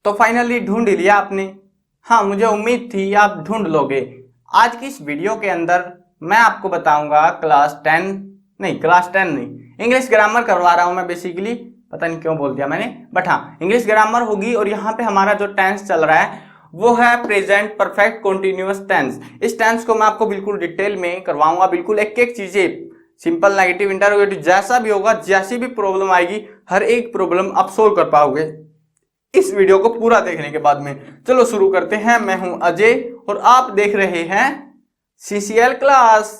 तो फाइनली ढूंढ लिया आपने। हाँ, मुझे उम्मीद थी आप ढूंढ लोगे। आज की इस वीडियो के अंदर मैं आपको बताऊंगा क्लास 10 नहीं, इंग्लिश ग्रामर करवा रहा हूं मैं बेसिकली। पता नहीं क्यों बोल दिया मैंने, बट हाँ, इंग्लिश ग्रामर होगी। और यहाँ पे हमारा जो टेंस चल रहा है वो है प्रेजेंट परफेक्ट कॉन्टिन्यूअस टेंस। इस टेंस को मैं आपको बिल्कुल डिटेल में करवाऊंगा, बिल्कुल एक एक चीजें, सिंपल, नेगेटिव, इंटरोगेटिव, जैसा भी होगा, जैसी भी प्रॉब्लम आएगी, हर एक प्रॉब्लम आप सोल्व कर पाओगे इस वीडियो को पूरा देखने के बाद में। चलो शुरू करते हैं। मैं हूं अजय और आप देख रहे हैं सीसीएल क्लास।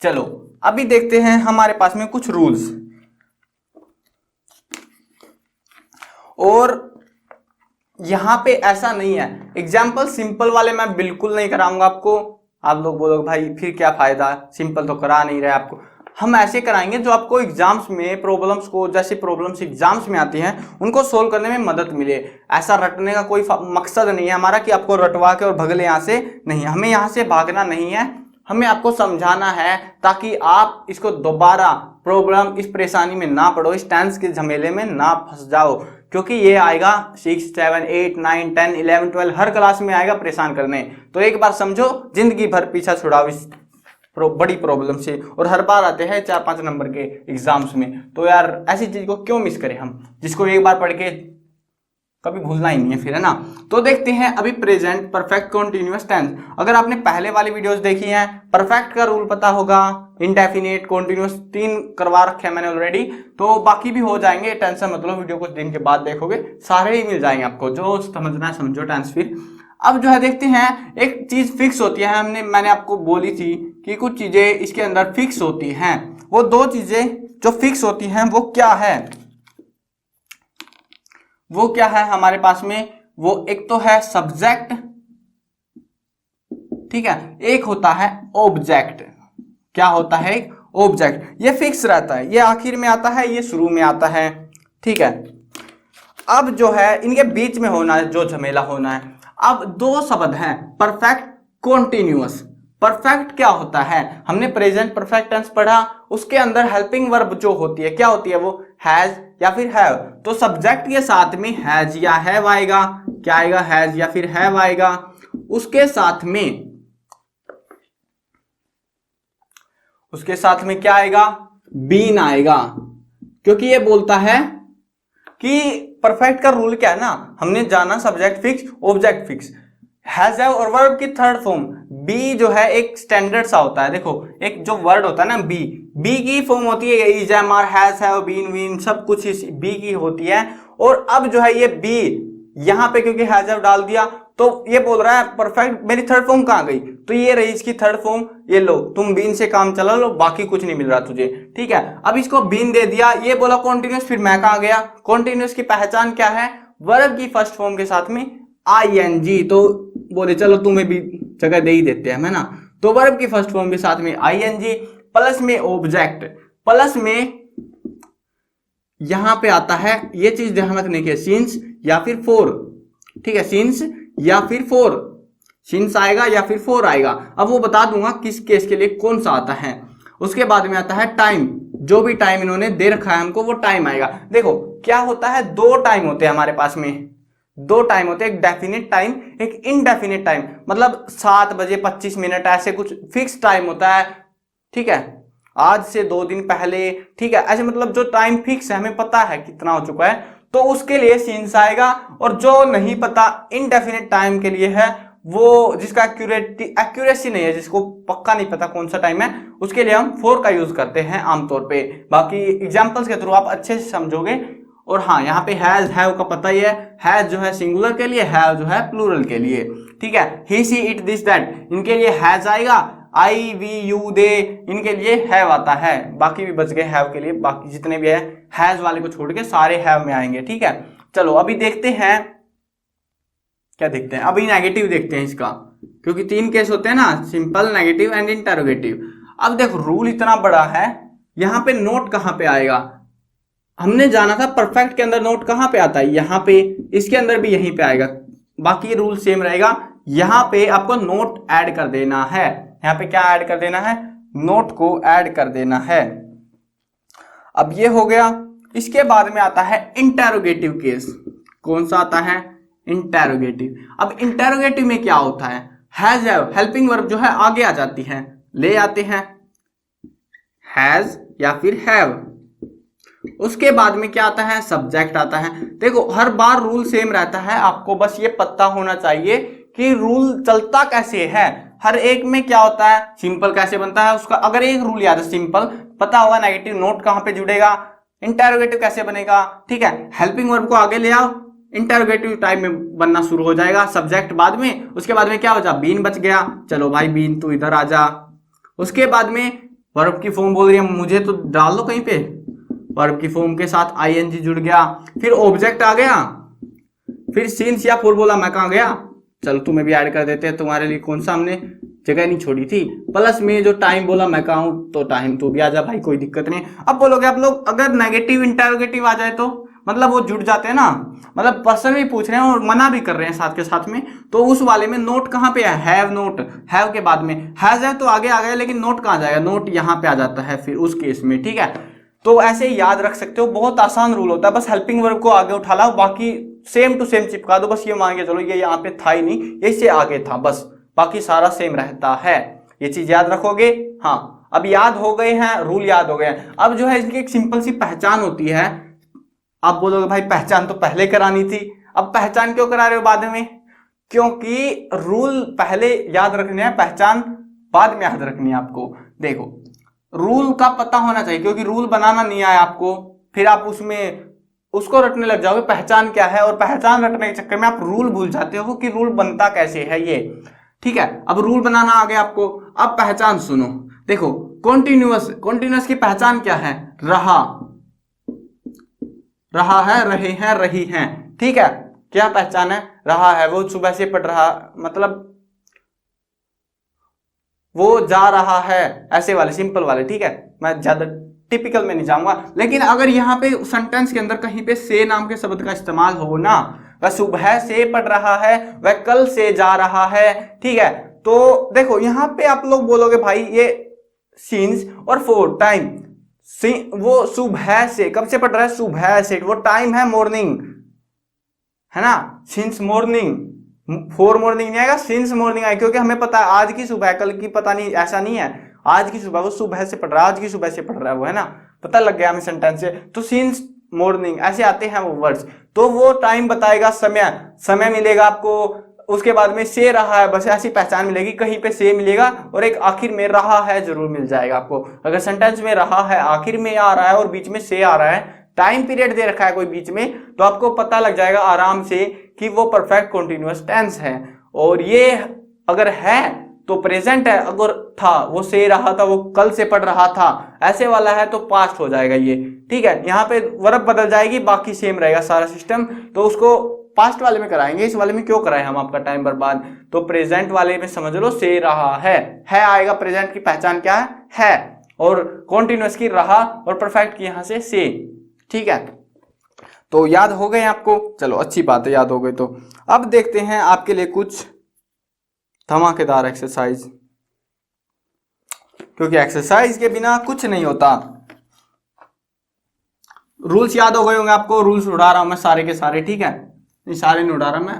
चलो अभी देखते हैं हमारे पास में कुछ रूल्स। और यहां पे ऐसा नहीं है, एग्जाम्पल सिंपल वाले मैं बिल्कुल नहीं कराऊंगा आपको। आप लोग बोलोगे भाई फिर क्या फायदा, सिंपल तो करा नहीं रहे आपको। हम ऐसे कराएंगे जो आपको एग्जाम्स में प्रॉब्लम्स को, जैसे प्रॉब्लम्स एग्जाम्स में आती हैं, उनको सोल्व करने में मदद मिले। ऐसा रटने का कोई मकसद नहीं है हमारा कि आपको रटवा के और भगले यहाँ से, नहीं, हमें यहाँ से भागना नहीं है, हमें आपको समझाना है ताकि आप इसको दोबारा प्रॉब्लम, इस परेशानी में ना पड़ो, इस टेंस के झमेले में ना फंस जाओ। क्योंकि ये आएगा 6, 7, 8, 9, 10, 11, 12 हर क्लास में आएगा परेशान करने। तो एक बार समझो, जिंदगी भर पीछा छुड़ाओ इस बड़ी प्रॉब्लम से। और हर बार आते हैं 4-5 नंबर के एग्जाम्स में। तो यार ऐसी चीज को क्यों मिस करें हम, जिसको एक बार पढ़ के कभी भूलना ही नहीं है फिर, है ना। तो देखते हैं अभी प्रेजेंट परफेक्ट कॉन्टिन्यूअस टेंस। अगर आपने पहले वाली वीडियोस देखी हैं, परफेक्ट का रूल पता होगा, इंडेफिनिट, कॉन्टिन्यूअस 3 करवा रखे हैं मैंने ऑलरेडी। तो बाकी भी हो जाएंगे, टेंशन मतलब वीडियो कुछ दिन के बाद देखोगे, सारे ही मिल जाएंगे आपको। जो समझना है समझो टेंस। फिर अब जो है देखते हैं, एक चीज फिक्स होती है, मैंने आपको बोली थी कि कुछ चीजें इसके अंदर फिक्स होती हैं। वो 2 चीजें जो फिक्स होती हैं वो क्या है, वो क्या है हमारे पास में? वो एक तो है सब्जेक्ट, ठीक है, एक होता है ऑब्जेक्ट। क्या होता है? एक ऑब्जेक्ट। ये फिक्स रहता है, ये आखिर में आता है, ये शुरू में आता है, ठीक है। अब जो है इनके बीच में होना है, जो झमेला होना है। अब 2 शब्द हैं, परफेक्ट, कॉन्टिन्यूअस। परफेक्ट क्या होता है? हमने प्रेजेंट परफेक्ट टेंस पढ़ा, उसके अंदर हेल्पिंग वर्ब जो होती है, क्या होती है वो? हैज या फिर हैव। तो सब्जेक्ट के साथ में हैज या हैव आएगा। क्या आएगा? हैज या फिर हैव आएगा। उसके साथ में क्या आएगा? बीन आएगा। क्योंकि ये बोलता है कि परफेक्ट का रूल क्या है ना, हमने जाना subject fix, object fix, has have और वर्ब की थर्ड फॉर्म बी जो है एक स्टैंडर्ड सा होता है। देखो एक जो वर्ड होता है ना बी की फॉर्म होती है is, am, are, has, have, been, वीन, सब कुछ इस बी की होती है। और अब जो है ये बी यहाँ पे क्योंकि हैज हैव डाल दिया, तो ये बोल रहा है परफेक्ट मेरी थर्ड फॉर्म कहाँ गई? तो ये रही इसकी थर्ड फॉर्म, ये लो तुम बीन से काम चला लो, बाकी कुछ नहीं मिल रहा तुझे, ठीक है। अब इसको बीन दे दिया, ये बोला कॉन्टिन्यूअस, फिर मैं कहाँ गया? कॉन्टिन्यूअस की पहचान क्या है? वर्ब की फर्स्ट फॉर्म के साथ में आईएनजी। तो बोले चलो तुम्हें भी जगह दे ही देते हैं, है ना। तो वर्ब की फर्स्ट फॉर्म के साथ में आईएनजी, प्लस में ऑब्जेक्ट, प्लस में यहां पे आता है, ये चीज ध्यान रखने की, सिंस या फिर फोर, ठीक है, सिंस या फिर फोर, सिंस आएगा या फिर फोर आएगा। अब वो बता दूंगा किस केस के लिए कौन सा आता है। उसके बाद में आता है टाइम, जो भी टाइम इन्होंने दे रखा है हमको वो टाइम आएगा। देखो क्या होता है, 2 टाइम होते हैं हमारे पास में, 2 टाइम होते हैं, एक डेफिनेट टाइम, एक इनडेफिनेट टाइम। मतलब 7 बजे 25 मिनट ऐसे कुछ फिक्स टाइम होता है, ठीक है, आज से 2 दिन पहले, ठीक है, ऐसे मतलब जो टाइम फिक्स है, हमें पता है कितना हो चुका है, तो उसके लिए सिंस आएगा। और जो नहीं पता, इनडेफिनेट टाइम के लिए है, वो जिसका एक्यूरेसी नहीं है, जिसको पक्का नहीं पता कौन सा टाइम है, उसके लिए हम फोर का यूज करते हैं आमतौर पे। बाकी एग्जांपल्स के थ्रू आप अच्छे से समझोगे। और हाँ, यहाँ पे हैज हैव का पता ही है, हैज जो है सिंगुलर के लिए, हैव जो है प्लूरल के लिए, ठीक है। ही, सी, इट, दिस, दैट, इनके लिए हैज आएगा। आई, वी, यू, दे, इनके लिए हैव आता है। बाकी भी बच गए हैव के लिए, बाकी जितने भी है हैज वाले को छोड़ के सारे हैव में आएंगे, ठीक है। चलो अभी देखते हैं, क्या देखते हैं, अभी नेगेटिव देखते हैं इसका, क्योंकि 3 केस होते हैं ना, सिंपल, नेगेटिव एंड इंटरोगेटिव। अब देखो रूल इतना बड़ा है, यहाँ पे नोट कहाँ पे आएगा? हमने जाना था परफेक्ट के अंदर नोट कहाँ पे आता है, यहाँ पे, इसके अंदर भी यहीं पे आएगा। बाकी रूल सेम रहेगा, यहाँ पे आपको नोट ऐड कर देना है। यहाँ पे क्या ऐड कर देना है? नोट को ऐड कर देना है। अब ये हो गया। इसके बाद में आता है इंटेरोगेटिव केस। कौन सा आता है? इंटेरोगेटिव। अब इंटेरोगेटिव में क्या होता है, हैज हैव हेल्पिंग वर्ब जो है आगे आ जाती है, ले आते हैं हैज या फिर हैव। उसके बाद में क्या आता है, सब्जेक्ट आता है। देखो हर बार रूल सेम रहता है, आपको बस ये पता होना चाहिए कि रूल चलता कैसे है। हर एक में क्या होता है, सिंपल कैसे बनता है उसका अगर एक रूल याद है, सिंपल पता होगा, नेगेटिव नोट कहां पे जुड़ेगा, इंटेरोगेटिव कैसे बनेगा, ठीक है। हेल्पिंग वर्ब को आगे ले आओ, इंटेरोगेटिव टाइप में बनना शुरू हो जाएगा, सब्जेक्ट बाद में। उसके बाद में क्या हो जा, बीन बच गया, चलो भाई बीन तू इधर आ जा। उसके बाद में वर्ब की फॉर्म बोल रही है मुझे तो डाल दो कहीं पे, वर्ब की फॉर्म के साथ आईएनजी जुड़ गया, फिर ऑब्जेक्ट आ गया, फिर सिंस या फॉर बोला, मैं कहां गया, चलो तुम्हें भी ऐड कर देते हैं, तुम्हारे लिए कौन सा हमने जगह नहीं छोड़ी थी। प्लस में जो टाइम बोला मैं कहा हूं, तो टाइम तू भी आ जा भाई, कोई दिक्कत नहीं। अब बोलोगे आप लोग अगर नेगेटिव इंटेरोगेटिव आ जाए तो मतलब वो जुड़ जाते हैं ना, मतलब पर्सन भी पूछ रहे हैं और मना भी कर रहे हैं साथ के साथ में, तो उस वाले में नोट कहां पे है, हैव नोट, हैव के बाद में हैज है तो आगे आ गया, लेकिन नोट कहां जाएगा, नोट यहां पे आ जाता है फिर उस केस में, ठीक है। तो ऐसे याद रख सकते हो, बहुत आसान रूल होता है, बस हेल्पिंग वर्ब को आगे उठा लाओ, बाकी सेम टू सेम चिपका दो, बस ये मान के चलो ये यहाँ पे था ही नहीं, ये इससे आगे था, बस बाकी सारा सेम रहता है, ये चीज याद रखोगे। हाँ अब याद हो गए हैं, रूल याद हो गए हैं। अब जो है इसकी एक सिंपल सी पहचान होती है। आप बोलोगे भाई पहचान तो पहले करानी थी, अब पहचान क्यों करा रहे हो बाद में, क्योंकि रूल पहले याद रखने हैं, पहचान बाद में याद रखनी है आपको। देखो रूल का पता होना चाहिए, क्योंकि रूल बनाना नहीं आया आपको, फिर आप उसमें उसको रटने लग जाओगे पहचान क्या है, और पहचान रटने के चक्कर में आप रूल भूल जाते हो कि रूल बनता कैसे है ये, ठीक है। अब रूल बनाना आ गया आपको, अब पहचान सुनो। देखो कॉन्टिन्यूअस, कॉन्टिन्यूअस की पहचान क्या है, रहा, रहा है, रहे हैं, रही हैं, ठीक है। क्या पहचान है, रहा है, वो सुबह से पढ़ रहा, मतलब वो जा रहा है, ऐसे वाले सिंपल वाले, ठीक है। मैं ज्यादा टिपिकल में नहीं जाऊंगा, लेकिन अगर यहाँ पे सेंटेंस के अंदर कहीं पे से नाम के शब्द का इस्तेमाल हो ना, वह सुबह से पढ़ रहा है, वह कल से जा रहा है, ठीक है। तो देखो यहाँ पे आप लोग बोलोगे भाई ये सिंस और फॉर टाइम, वो सुबह से कब से पढ़ रहा है, सुबह से, वो टाइम है मॉर्निंग, है ना, सिंस मॉर्निंग, फॉर मॉर्निंग नहीं आएगा, सिंस मॉर्निंग आएगा, क्योंकि हमें पता है आज की सुबह, कल की पता नहीं, ऐसा नहीं है, आज की सुबह, वो सुबह से पढ़ रहा है, आज की सुबह से पढ़ रहा है वो, है ना, पता लग गया हमें सेंटेंस से। तो सिंस मॉर्निंग ऐसे आते हैं वो वर्ड्स, तो वो टाइम बताएगा, समय, समय मिलेगा आपको, उसके बाद में से रहा है, बस ऐसी पहचान मिलेगी, कहीं पे से मिलेगा, और एक आखिर में रहा है जरूर मिल जाएगा आपको। अगर सेंटेंस में रहा है आखिर में आ रहा है और बीच में से आ रहा है, टाइम पीरियड दे रखा है कोई बीच में, तो आपको पता लग जाएगा आराम से कि वो परफेक्ट कॉन्टिन्यूअस टेंस है। और ये अगर है तो प्रेजेंट है, अगर था वो से रहा था, वो कल से पढ़ रहा था, ऐसे वाला है तो पास्ट हो जाएगा ये, ठीक है। यहाँ पे वर्ब बदल जाएगी, बाकी सेम रहेगा सारा सिस्टम, तो उसको पास्ट वाले में कराएंगे, इस वाले में क्यों कराएं हम आपका टाइम बर्बाद। तो प्रेजेंट वाले में समझ लो से रहा है आएगा, प्रेजेंट की पहचान क्या है, और कॉन्टिन्यूअस की रहा, और परफेक्ट की यहां से, ठीक है। तो याद हो गए आपको, चलो अच्छी बात है, याद हो गए। तो अब देखते हैं आपके लिए कुछ धमाकेदार एक्सरसाइज, क्योंकि एक्सरसाइज के बिना कुछ नहीं होता। रूल्स याद हो गए होंगे आपको, रूल्स उड़ा रहा हूं मैं सारे के सारे, ठीक है, नहीं सारे नहीं उड़ा रहा मैं,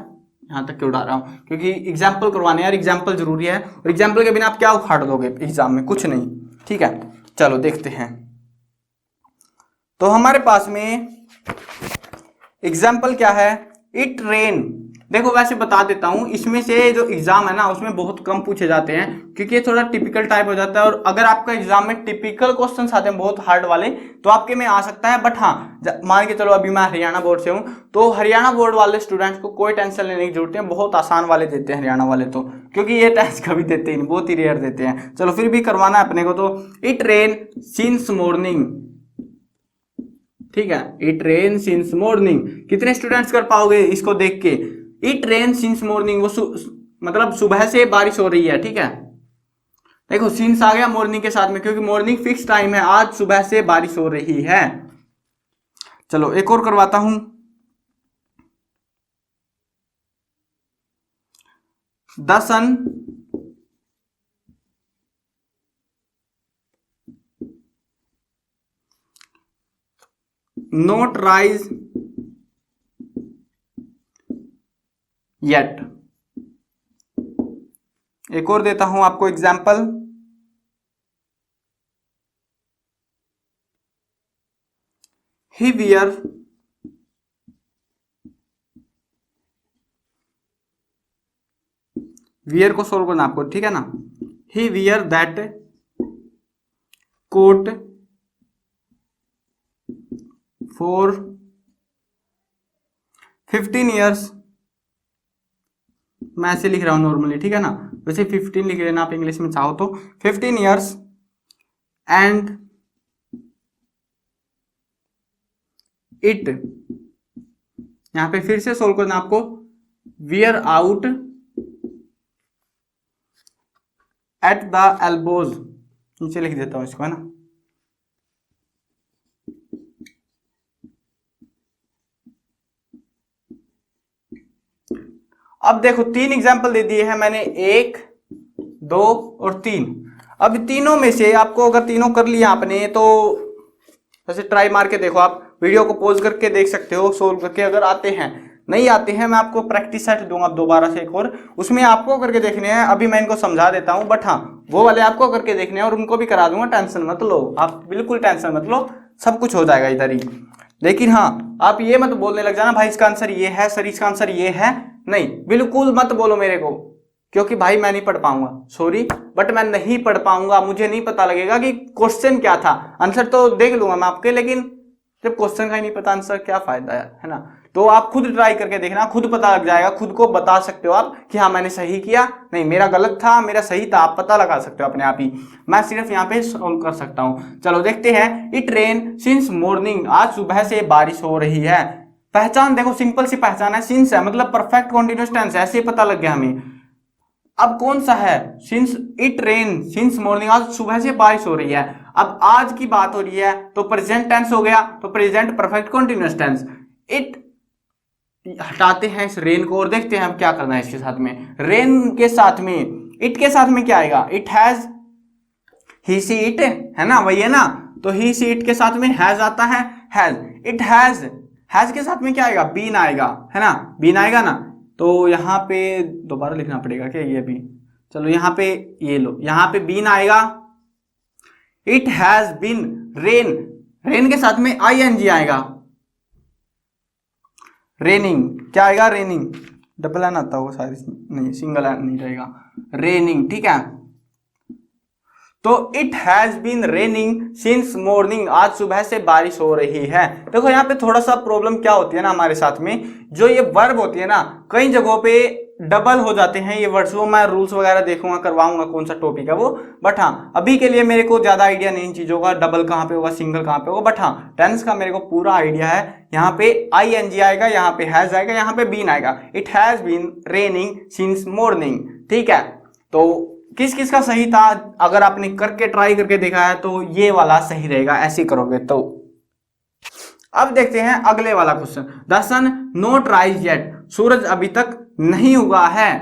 यहां तक के उड़ा रहा हूं, क्योंकि एग्जाम्पल करवाने यार, एग्जाम्पल जरूरी है, और एग्जाम्पल के बिना आप क्या उखाड़ दोगे एग्जाम में, कुछ नहीं, ठीक है। चलो देखते हैं, तो हमारे पास में एग्जाम्पल क्या है, इट रेन। देखो वैसे बता देता हूं, इसमें से जो एग्जाम है ना उसमें बहुत कम पूछे जाते हैं, क्योंकि ये थोड़ा टिपिकल टाइप हो जाता है, और अगर आपका एग्जाम में टिपिकल क्वेश्चंस आते हैं बहुत हार्ड वाले, तो आपके में आ सकता है। बट हाँ मान के चलो अभी मैं हरियाणा बोर्ड से हूं, तो हरियाणा बोर्ड वाले स्टूडेंट्स को कोई टेंशन लेने की जरूरत है, बहुत आसान वाले देते हैं हरियाणा वाले तो, क्योंकि ये टेस्ट कभी देते ही नहीं, बहुत ही रेयर देते हैं। चलो फिर भी करवाना है अपने को, तो इट रेन सिंस मॉर्निंग, ठीक है, इट रेन सिंस मॉर्निंग। कितने स्टूडेंट्स कर पाओगे इसको देख के, इट रेन सिंस मॉर्निंग, वो मतलब सुबह से बारिश हो रही है, ठीक है। देखो सिंस आ गया मॉर्निंग के साथ में, क्योंकि मॉर्निंग फिक्स टाइम है, आज सुबह से बारिश हो रही है। चलो एक और करवाता हूं, the sun not rise yet. एक और देता हूं आपको एग्जाम्पल, ही वियर वियर को सोल्व करना आपको, ठीक है ना। He wear that coat for 15 years, मैं ऐसे लिख रहा हूं नॉर्मली, ठीक है ना, वैसे 15 लिख लेना आप इंग्लिश में चाहो तो, 15 ईयर्स एंड इट, यहां पे फिर से सोल्व करना आपको, wear out at the elbows, नीचे लिख देता हूं इसको, है ना। अब देखो 3 एग्जाम्पल दे दिए हैं मैंने, 1, 2 और 3। अब तीनों में से आपको अगर तीनों कर लिया आपने तो वैसे ट्राई मार के देखो, आप वीडियो को पॉज करके देख सकते हो सोल्व करके, अगर आते हैं, नहीं आते हैं मैं आपको प्रैक्टिस सेट दूंगा दोबारा से एक और, उसमें आपको करके देखने हैं। अभी मैं इनको समझा देता हूं, बट हाँ वो वाले आपको करके देखने हैं और उनको भी करा दूंगा, टेंशन मत लो आप, बिल्कुल टेंशन मत लो, सब कुछ हो जाएगा इधर ही। लेकिन हाँ आप ये मत बोलने लग जाना भाई इसका आंसर ये है सर, इसका आंसर ये है, नहीं बिल्कुल मत बोलो मेरे को, क्योंकि भाई मैं नहीं पढ़ पाऊंगा, सॉरी बट मैं नहीं पढ़ पाऊंगा, मुझे नहीं पता लगेगा कि क्वेश्चन क्या था। आंसर तो देख लूंगा मैं आपके, लेकिन जब क्वेश्चन का ही नहीं पता आंसर क्या फायदा है ना। तो आप खुद ट्राई करके देखना, खुद पता लग जाएगा, खुद को बता सकते हो आप कि हाँ मैंने सही किया, नहीं मेरा गलत था, मेरा सही था, आप पता लगा सकते हो अपने आप ही। मैं सिर्फ यहाँ पे सॉल्व कर सकता हूँ। चलो देखते हैं, इट रेन सिंस मॉर्निंग, आज सुबह से बारिश हो रही है। पहचान देखो, सिंपल सी पहचान है, सिंस है मतलब परफेक्ट कॉन्टिन्यूअस टेंस है, ऐसे पता लग गया हमें। अब कौन सा है, since it rain since morning, आज सुबह से बारिश हो रही है। अब आज की बात हो रही है तो प्रेजेंट टेंस हो गया, तो present perfect continuous tense. It हटाते हैं इस रेन को और देखते हैं अब क्या करना है इसके साथ में। रेन के साथ में इट के साथ में क्या आएगा, it has, he see it है ना, वही है ना, तो ही सी इट के साथ में हैज आता है, हैज। इट हैज के साथ में क्या आएगा, बीन आएगा, है ना, बीन आएगा ना। तो यहाँ पे दोबारा लिखना पड़ेगा क्या ये भी, चलो यहाँ पे ये लो, यहाँ पे बीन आएगा। It has been rain, rain के साथ में आईएनजी आएगा, रेनिंग क्या आएगा, रेनिंग, डबल एन आता होगा शायद, नहीं सिंगल एन नहीं रहेगा, रेनिंग, ठीक है। तो it has been raining since morning, आज सुबह से बारिश हो रही है। देखो यहाँ पे थोड़ा सा प्रॉब्लम क्या होती है ना हमारे साथ में, जो ये वर्ब होती है ना कई जगहों पे डबल हो जाते हैं ये वर्ड्स, वो मैं रूल्स वगैरह देखूंगा, करवाऊंगा कौन सा टॉपिक है वो, बट हाँ अभी के लिए मेरे को ज्यादा आइडिया नहीं इन चीजों का, डबल कहाँ पे होगा सिंगल कहाँ पे होगा, बट हाँ टेंस का मेरे को पूरा आइडिया है। यहाँ पे आईएनजी आएगा, यहाँ पे हैज आएगा, यहाँ पे बीन आएगा। It has been raining since morning, ठीक है। तो किस किस का सही था, अगर आपने करके ट्राई करके देखा है तो ये वाला सही रहेगा, ऐसे करोगे तो। अब देखते हैं अगले वाला question, the sun not rise yet, सूरज अभी तक नहीं उगा है।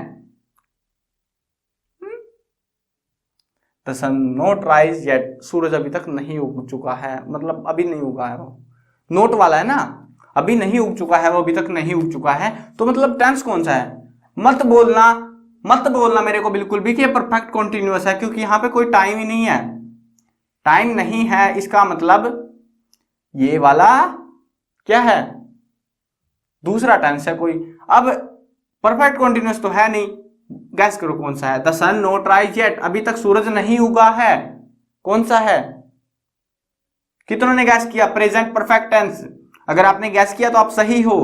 The sun not rise yet, सूरज अभी तक नहीं उग चुका है, मतलब अभी नहीं उगा है, वो नोट वाला है ना, अभी नहीं उग चुका है, वो अभी तक नहीं उग चुका है, तो मतलब टेंस कौन सा है। मत बोलना मेरे को बिल्कुल भी कि ये परफेक्ट कॉन्टिन्यूअस है, क्योंकि यहाँ पे कोई टाइम ही नहीं है, टाइम नहीं है, इसका मतलब ये वाला क्या है, दूसरा टेंस है कोई। अब परफेक्ट कॉन्टिन्यूअस तो है नहीं, गैस करो कौन सा है। The sun not rise yet, अभी तक सूरज नहीं उगा है, कौन सा है, कितनों ने गैस किया, प्रेजेंट परफेक्ट टेंस। अगर आपने गैस किया तो आप सही हो।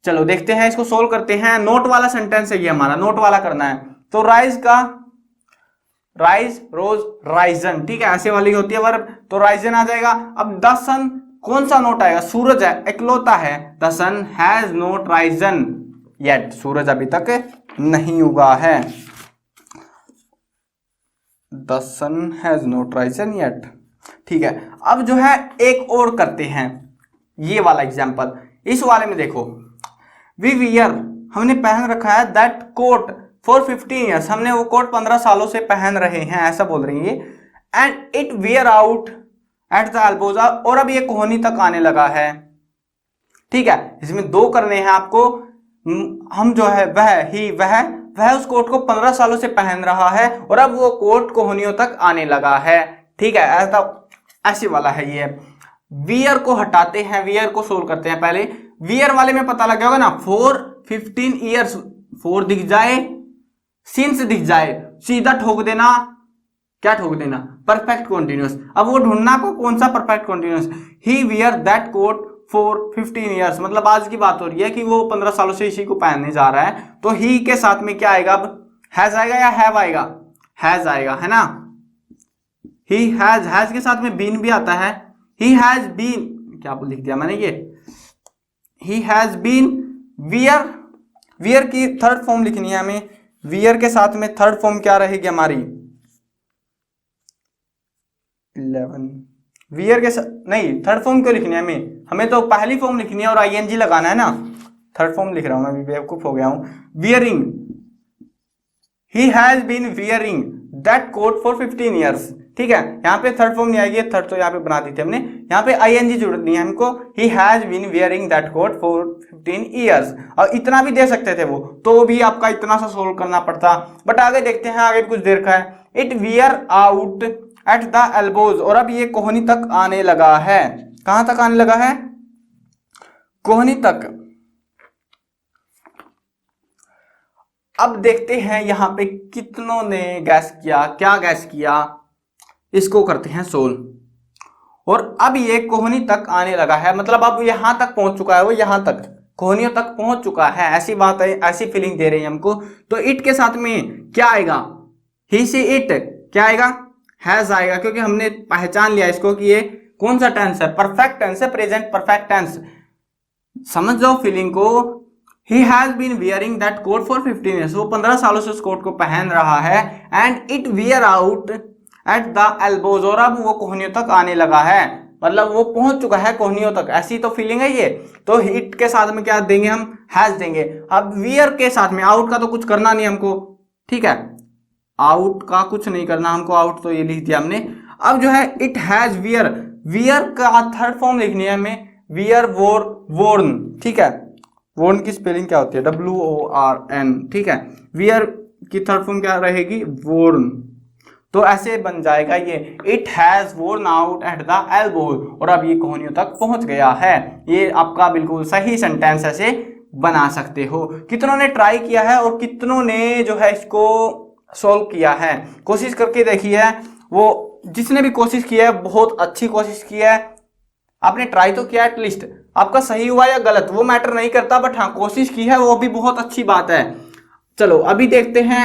चलो देखते हैं, इसको सोल्व करते हैं। नोट वाला सेंटेंस है ये हमारा, नोट वाला करना है। तो राइज का राइज, रोज, राइजन, ठीक है, ऐसे वाली होती है वर्ब, तो राइजन आ जाएगा। अब द सन कौन सा नोट आएगा, सूरज है, इकलौता है। The sun has not risen yet, सूरज अभी तक नहीं उगा है। The sun has not risen yet, ठीक है। अब जो है एक और करते हैं, ये वाला एग्जाम्पल। इस वाले में देखो, वी वियर, हमने पहन रखा है दैट कोट फॉर 15 ईयर्स, हमने वो कोट 15 सालों से पहन रहे हैं, ऐसा बोल रही है। And it wear out at the elbows, और अब ये कोहनी तक आने लगा है, ठीक है। इसमें दो करने हैं आपको, हम जो है वह उस कोट को 15 सालों से पहन रहा है और अब वो कोट कोहनियों तक आने लगा है। ठीक है, ऐसे वाला है ये। वियर को हटाते हैं, वियर को सोल्व करते हैं। पहले वियर वाले में पता लग गया होगा ना, 15 ईयर्स, 4 दिख जाए, सिंस दिख जाए, सीधा ठोक देना, क्या ठोक देना, परफेक्ट कॉन्टिन्यूअस। अब वो ढूंढना को कौन सा perfect continuous. He wear that coat for 15 years, मतलब आज की बात हो रही है कि वो 15 सालों से इसी को पहनने जा रहा है। तो ही के साथ में क्या आएगा, अब हैज आएगा या हैव आएगा, हैज आएगा, है ना। ही हैज के साथ में बीन भी आता है। ही हैज बीन, क्या लिख दिया मैंने ये, he has been wear, wear की थर्ड फॉर्म लिखनी है हमें। वियर के साथ में थर्ड फॉर्म क्या रहेगी हमारी, 11, वियर के साथ नहीं, थर्ड फॉर्म क्यों लिखनी है हमें तो पहली फॉर्म लिखनी है और आईएनजी लगाना है ना। थर्ड फॉर्म लिख रहा हूं मैं, बेवकूफ हो गया हूं। Wearing, he has been wearing that coat for 15 years. ठीक है, यहाँ पे थर्ड फॉर्म नहीं आएगी, थर्ड तो यहाँ पे बना दी थी हमने, यहाँ पे आईएनजी जोड़नी है हमको। He has been wearing that coat for 15 years. और इतना भी दे सकते थे वो, तो भी आपका इतना सा सोल्व करना पड़ता। बट आगे देखते हैं, आगे कुछ देर का है। It wear out at the elbows, और अब ये कोहनी तक आने लगा है। कहां तक आने लगा है, कोहनी तक। अब देखते हैं यहां पे कितनों ने गैस किया, क्या गैस किया, इसको करते हैं सोल्व। और अब ये कोहनी तक आने लगा है, मतलब अब यहां तक पहुंच चुका है, वो यहां तक कोहनियों तक पहुंच चुका है, ऐसी बात है, ऐसी फीलिंग दे रही है हमको। तो इट के साथ में क्या आएगा, ही से इट, क्या आएगा, हैज आएगा, क्योंकि हमने पहचान लिया इसको कि ये कौन सा टेंस है, परफेक्ट टेंस है, प्रेजेंट परफेक्ट टेंस। समझ जाओ फीलिंग को। He has been wearing that coat for 15 years, वो 15 सालों से उस कोट को पहन रहा है। And it wear out at the elbows, और अब वो कोहनियों तक आने लगा है, मतलब वो पहुंच चुका है कोहनियों तक, ऐसी तो फीलिंग है ये। तो इट के साथ में क्या देंगे हम, हैज देंगे। अब वियर के साथ में, आउट का तो कुछ करना नहीं हमको, ठीक है, आउट का कुछ नहीं करना हमको, आउट तो ये लिख दिया हमने। अब जो है इट हैज वियर, वियर का थर्ड फॉर्म लिखनी है हमें, वियर वोर वोर्न। ठीक है, वोर्न की स्पेलिंग क्या होती है, WORN। ठीक है, वियर की थर्ड फॉर्म क्या रहेगी, वोर्न। तो ऐसे बन जाएगा ये, it has worn out at the elbow, और अब ये कोहनियों तक पहुंच गया है। ये आपका बिल्कुल सही सेंटेंस ऐसे बना सकते हो। कितनों ने ट्राई किया है और कितनों ने जो है इसको सॉल्व किया है, कोशिश करके देखी है। वो जिसने भी कोशिश की है बहुत अच्छी कोशिश की है, आपने ट्राई तो किया एटलीस्ट। आपका सही हुआ या गलत वो मैटर नहीं करता, बट हाँ कोशिश की है, वो भी बहुत अच्छी बात है। चलो अभी देखते हैं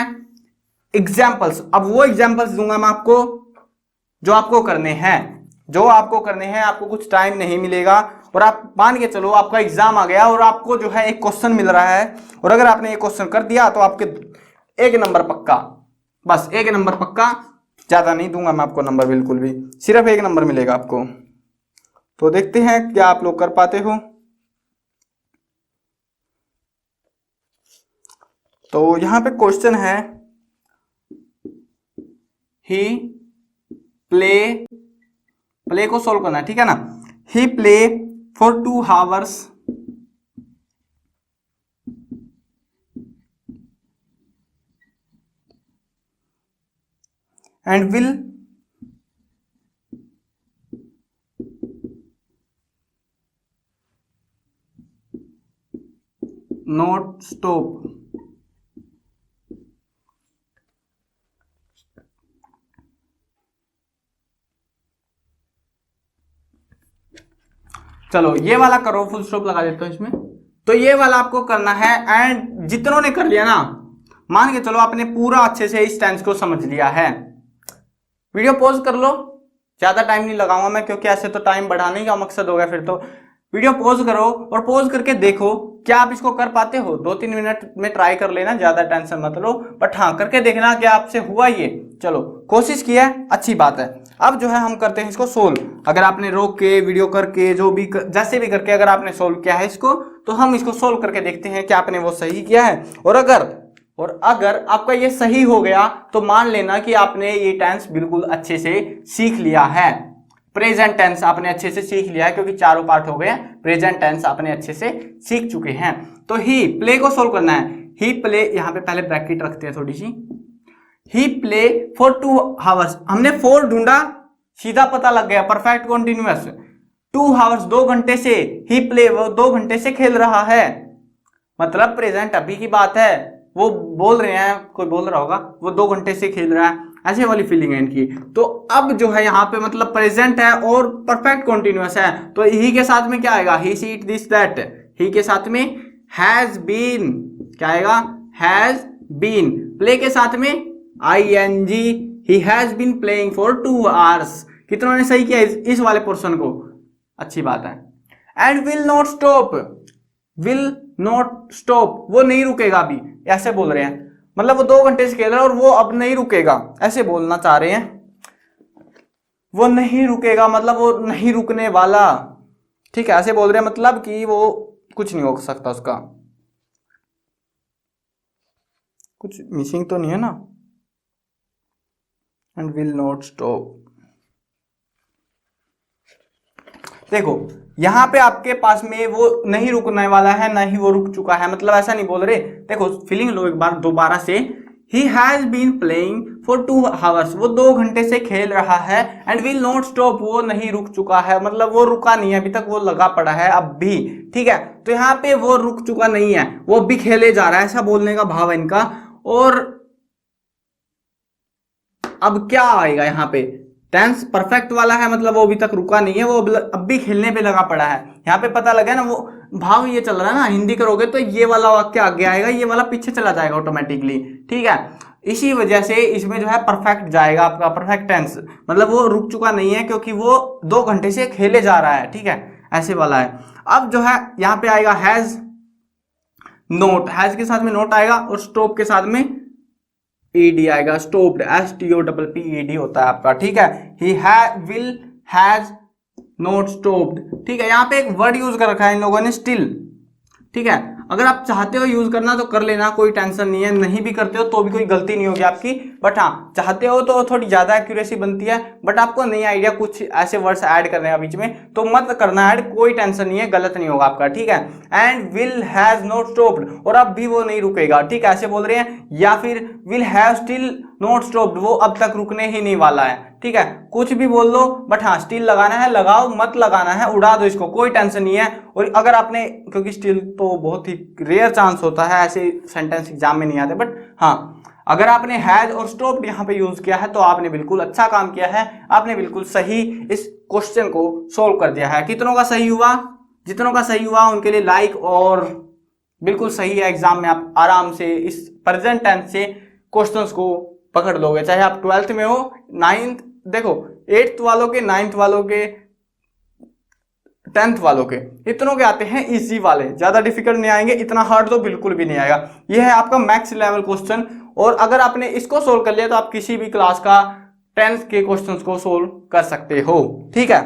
एग्जाम्पल्स। अब वो एग्जाम्पल्स दूंगा मैं आपको जो आपको करने हैं, आपको कुछ टाइम नहीं मिलेगा, और आप मान के चलो आपका एग्जाम आ गया और आपको जो है एक क्वेश्चन मिल रहा है, और अगर आपने एक क्वेश्चन कर दिया तो आपके 1 नंबर पक्का, बस 1 नंबर पक्का, ज्यादा नहीं दूंगा मैं आपको नंबर, बिल्कुल भी, सिर्फ 1 नंबर मिलेगा आपको। तो देखते हैं क्या आप लोग कर पाते हो। तो यहां पे क्वेश्चन है, ही प्ले को सोल्व करना है, ठीक है ना। ही play for 2 hours and will not stop। चलो ये वाला करो, फुल स्टॉप लगा देता हूं इसमें। तो ये वाला आपको करना है, एंड जितनों ने कर लिया ना, मान के चलो आपने पूरा अच्छे से इस टेंस को समझ लिया है। वीडियो पॉज कर लो, ज्यादा टाइम नहीं लगाऊंगा मैं, क्योंकि ऐसे तो टाइम बढ़ाने का मकसद होगा फिर तो। वीडियो पॉज करो और पॉज करके देखो क्या आप इसको कर पाते हो। 2-3 मिनट में ट्राई कर लेना, ज्यादा टेंशन मत लो, बट हाँ करके देखना क्या आपसे हुआ ये। चलो कोशिश किया है, अच्छी बात है। अब जो है हम करते हैं इसको सोल्व। अगर आपने रोक के वीडियो करके जो भी जैसे भी करके अगर आपने सोल्व किया है इसको, तो हम इसको सोल्व करके देखते हैं कि आपने वो सही किया है। और अगर आपका ये सही हो गया तो मान लेना कि आपने ये टेंस बिल्कुल अच्छे से सीख लिया है। प्रेजेंट टेंस आपने अच्छे से सीख लिया है, क्योंकि चारों पार्ट हो गए, प्रेजेंट टेंस आपने अच्छे से सीख चुके हैं। तो ही प्ले को सोल्व करना है। ही प्ले, यहाँ पे पहले ब्रैकेट रखते हैं थोड़ी सी, ही प्ले फॉर 2 आवर्स, हमने 4 ढूंढा, सीधा पता लग गया परफेक्ट कॉन्टिन्यूअस। 2 आवर्स 2 घंटे से, ही प्ले वो 2 घंटे से खेल रहा है, मतलब प्रेजेंट अभी की बात है, वो बोल रहे हैं, कोई बोल रहा होगा वो 2 घंटे से खेल रहा है, ऐसे वाली फीलिंग है इनकी। तो अब जो है यहाँ पे मतलब प्रेजेंट है और परफेक्ट कॉन्टिन्यूअस है, तो ही के साथ में क्या आएगा, ही सीट दिस दैट, ही के साथ में हैज बीन, क्या आएगा, हैज बीन, प्ले के साथ में ing, he has been playing for 2 hours. कितनों ने सही किया इस वाले पोर्शन को, अच्छी बात है। And will not stop, will not stop, वो नहीं रुकेगा अभी, ऐसे बोल रहे हैं, मतलब वो 2 घंटे से खेल रहा है और वो अब नहीं रुकेगा, ऐसे बोलना चाह रहे हैं, वो नहीं रुकेगा मतलब वो नहीं रुकने वाला, ठीक है, ऐसे बोल रहे हैं, मतलब कि वो कुछ नहीं हो सकता, उसका कुछ मिसिंग तो नहीं है ना। एंड विल नॉट स्टॉप, देखो यहां पे आपके पास में वो नहीं रुकने वाला है, ना ही वो रुक चुका है, मतलब ऐसा नहीं बोल रहे। देखो फीलिंग लो एक बार दोबारा से, he has been playing for 2 hours, वो 2 घंटे से खेल रहा है, एंड विल नॉट स्टॉप, वो नहीं रुक चुका है, मतलब वो रुका नहीं है अभी तक, वो लगा पड़ा है अब भी, ठीक है। तो यहाँ पे वो रुक चुका नहीं है, वो भी खेले जा रहा है, ऐसा बोलने का भाव है इनका। और अब क्या आएगा यहाँ पे, टेंस परफेक्ट वाला है, मतलब वो अभी तक रुका नहीं है, वो अब भी खेलने पे लगा पड़ा है। यहाँ पे पता लगा ना, वो भाव ये चल रहा है ना, हिंदी करोगे तो ये वाला वाक्य आगे आएगा, ये वाला पीछे चला जाएगा ऑटोमेटिकली, ठीक है। इसी वजह से इसमें जो है परफेक्ट जाएगा आपका, परफेक्ट टेंस, मतलब वो रुक चुका नहीं है क्योंकि वो 2 घंटे से खेले जा रहा है, ठीक है, ऐसे वाला है। अब जो है यहाँ पे आएगा हैज नोट, हैज के साथ में नोट आएगा और स्टॉप के साथ में ed आएगा, स्टॉप्ड, STOPPED होता है आपका, ठीक है। He will has not stopped, ठीक है। यहाँ पे एक वर्ड यूज कर रखा है इन लोगों ने, स्टिल, ठीक है। अगर आप चाहते हो यूज करना तो कर लेना, कोई टेंशन नहीं है, नहीं भी करते हो तो भी कोई गलती नहीं होगी आपकी, बट हाँ चाहते हो तो थोड़ी ज्यादा एक्यूरेसी बनती है, बट आपको नहीं आइडिया कुछ ऐसे वर्ड्स ऐड करने का बीच में, तो मत करना ऐड, कोई टेंशन नहीं है, गलत नहीं होगा आपका, ठीक है। And will has not stopped, और अब भी वो नहीं रुकेगा, ठीक है, ऐसे बोल रहे हैं। या फिर will have still not stopped, वो अब तक रुकने ही नहीं वाला है, ठीक है, कुछ भी बोल लो, बट हाँ स्टिल लगाना है, लगाओ मत लगाना है, उड़ा दो इसको, कोई टेंशन नहीं है। और अगर आपने, क्योंकि स्टिल तो बहुत ही रेयर चांस होता है, ऐसे सेंटेंस एग्जाम में नहीं आते, बट हाँ अगर आपने हैज और स्टॉप्ड यहाँ पे यूज किया है तो आपने बिल्कुल अच्छा काम किया है, आपने बिल्कुल सही इस क्वेश्चन को सोल्व कर दिया है। कितनों का सही हुआ, जितनों का सही हुआ उनके लिए लाइक, और बिल्कुल सही है, एग्जाम में आप आराम से इस प्रेजेंट टेंस से क्वेश्चंस को पकड़ लोगे, चाहे आप 12th में हो, 9th, देखो 8th वालों के, 9th वालों के, 10th वालों के, इतनों के आते हैं इजी वाले, ज्यादा डिफिकल्ट नहीं आएंगे, इतना हार्ड तो बिल्कुल भी नहीं आएगा। यह है आपका मैक्स लेवल क्वेश्चन, और अगर आपने इसको सोल्व कर लिया तो आप किसी भी क्लास का 10th के क्वेश्चंस को सोल्व कर सकते हो, ठीक है।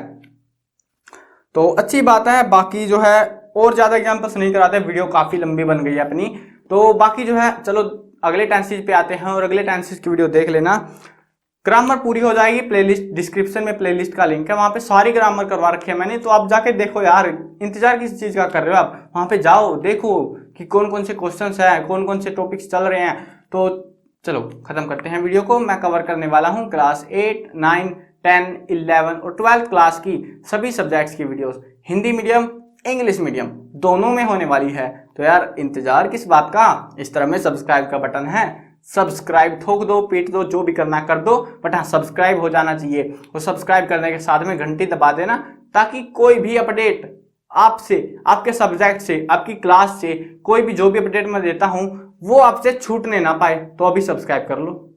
तो अच्छी बात है, बाकी जो है और ज्यादा एग्जाम्पल्स नहीं कराते, वीडियो काफी लंबी बन गई है अपनी, तो बाकी जो है चलो अगले टेंसेज पे आते हैं, और अगले टेंसेज की वीडियो देख लेना। ग्रामर पूरी हो जाएगी, प्लेलिस्ट डिस्क्रिप्शन में प्लेलिस्ट का लिंक है, वहां पे सारी ग्रामर करवा रखी है मैंने, तो आप जाके देखो यार, इंतजार किस चीज का कर रहे हो आप, वहां पे जाओ देखो कि कौन कौन से क्वेश्चंस हैं, कौन कौन से टॉपिक्स चल रहे हैं। तो चलो खत्म करते हैं वीडियो को। मैं कवर करने वाला हूँ क्लास 8, 9, 10, 11 और 12th क्लास की सभी सब्जेक्ट्स की videos, Hindi medium English medium दोनों में होने वाली है। तो यार इंतजार किस बात का, इस तरह में सब्सक्राइब का बटन है, सब्सक्राइब ठोक दो, पीट दो, जो भी करना कर दो, बट हाँ सब्सक्राइब हो जाना चाहिए, और सब्सक्राइब करने के साथ में घंटी दबा देना, ताकि कोई भी अपडेट आपसे, आपके सब्जेक्ट से, आपकी क्लास से, कोई भी जो भी अपडेट मैं देता हूं वो आपसे छूटने ना पाए। तो अभी सब्सक्राइब कर लो।